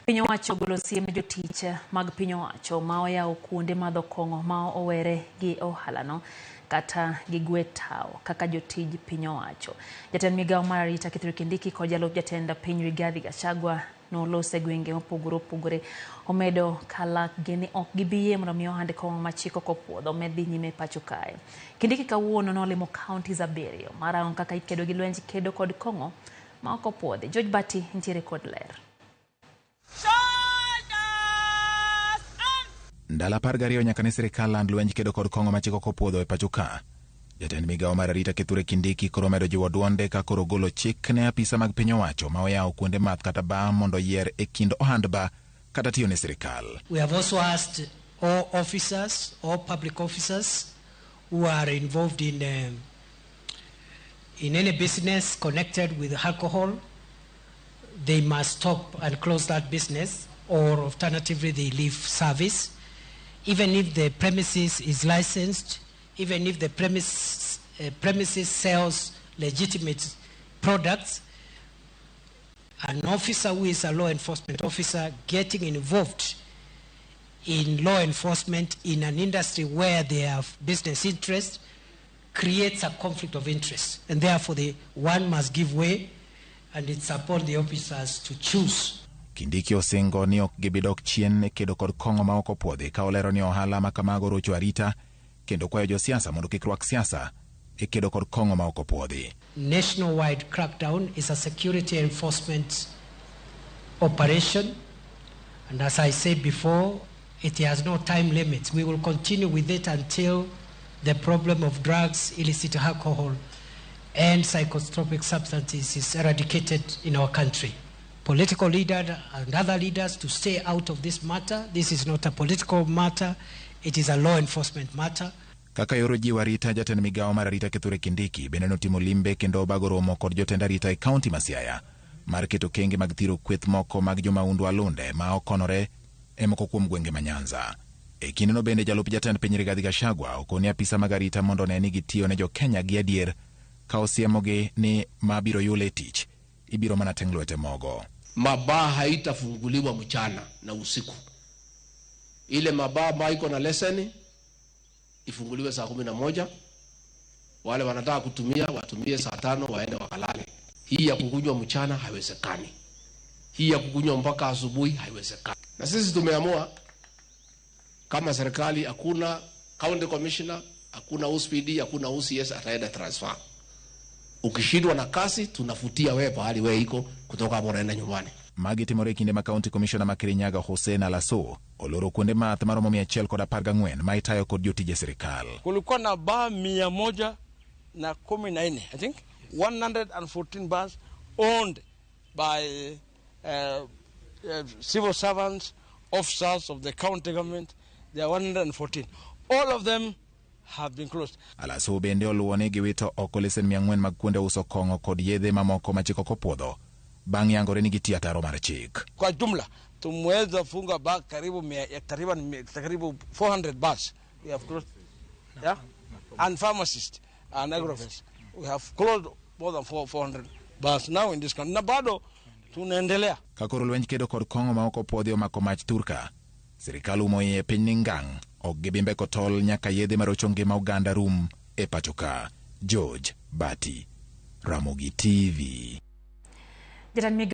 Piny owacho golo siem jotije mag piny owacho ma oyawo kuonde madho kong'o ma owere gi ohalano kata gi gwetao kaka jotij piny owacho. Jatend migawo mar arita Kindiki kod jalup jatend piny Rigathi Gachagua nolose gwenge mopogore opogore omedo kalakgi ni ok gibiyie mondo mi ohand kong'o ma chik ok opuodho med dhi nyime pacho kae. Kindiki kawuono nolimo kaunti abiriyo marang' kaka ikedo gi lwenj kedo kod kong'o ma ok opuodhi. George Bati nitiere kod ler. Ndala 12 nyaka ne sirkal land lwenj kedo kod kong'o ma chik ok opuodho e pacho ka. Jatend migawo mar arita Kindiki koro medo jiwo duonde ka koro golo chik ne apisa mag piny owacho ma oyawo kuonde math kata bar mondo oyier e kind ohand bar kata tiyone sirkal. We have also asked all officers, all public officers who are involved in any business connected with alcohol, they must stop and close that business, or alternatively they leave service. Even if the premises is licensed, even if the premises sells legitimate products, an officer who is a law enforcement officer getting involved in law enforcement in an industry where they have business interest creates a conflict of interest, and therefore the one must give way, and it's upon the officers to choose. Kindiki osingo ni ok gibidok chien e kedo kod kong'o ma ok opuodhi ka olero ni ohala ma kamago rocho arita kendo kwayo josiasa mondo kik rwak siasa e kedo kod kong'o ma ok opuodhi. Nationwide crackdown is a security enforcement operation, and as I said before, it has no time limit. We will continue with it until the problem of drugs, illicit alcohol, and psychotropic substances is eradicated in our country. Political leaders and other leaders to stay out of this matter. This is not a political matter, it is a law enforcement matter. Kaka yoro jiwo arita, jatend migawo mar arita Kindiki bende notimo limbe kendo obago romo kod jotend arita e kaunti ma Siaya mar keto kenge mag thiro kweth moko mag jomaundu alunde ma okonore e moko kuom gwenge ma Nyanza. E kindeno bende jalup jatend piny Rigathi Gachagua okoni apisa mag arita mondo ne ni gitiyo ne Jo-Kenya gi adier ka osiemogi ni mabiro yule tich ibiro mana teng' lwete mogo. Mabaa haitafunguliwa mchana na usiku. Ile mabaa ambayo iko na leseni ifunguliwe saa 11. Wale wanataka kutumia watumie saa 5 waende wakalale. Hii ya kukunywa mchana haiwezekani. Hii ya kukunywa mpaka asubuhi haiwezekani. Na sisi tumeamua kama serikali, hakuna county commissioner, hakuna OCPD, hakuna OCS ataenda transfer. Ukishindwa na kasi tunafutia wewe pahali wewe iko kutoka hapo unaenda nyumbani. Magi timore kinde ma county commissioner ma Kirinyaga Hussein Alaso oloro kuonde math maromo 114 ma itayo kod jotije sirkal. Kulikuwa na bar 114, I think 114 bars owned by civil servants, officers of the county government. There are 114. All of them have been closed. Alaso bende oluwone giwito oko lesen 400 mag kuonde uso kong'o kod yedhe mamoko ma chik ok opuodho bang' yangore ni gitia taro mar chik. Kwa jumla tumeweza funga bar karibu 400 bars. We have closed, yeah? And pharmacists and agrovests. We have closed more than 400 bars now in this country. Na bado tunaendelea. Kakoro lwenj kedo kod kong'o ma ok opuodhi omako mach Turka. Sirkal umoye e piny Ningang ok gibimbe kotol nyaka yedhe marocho ngima oganda rum e pacho ka. George Bati, Ramogi TV.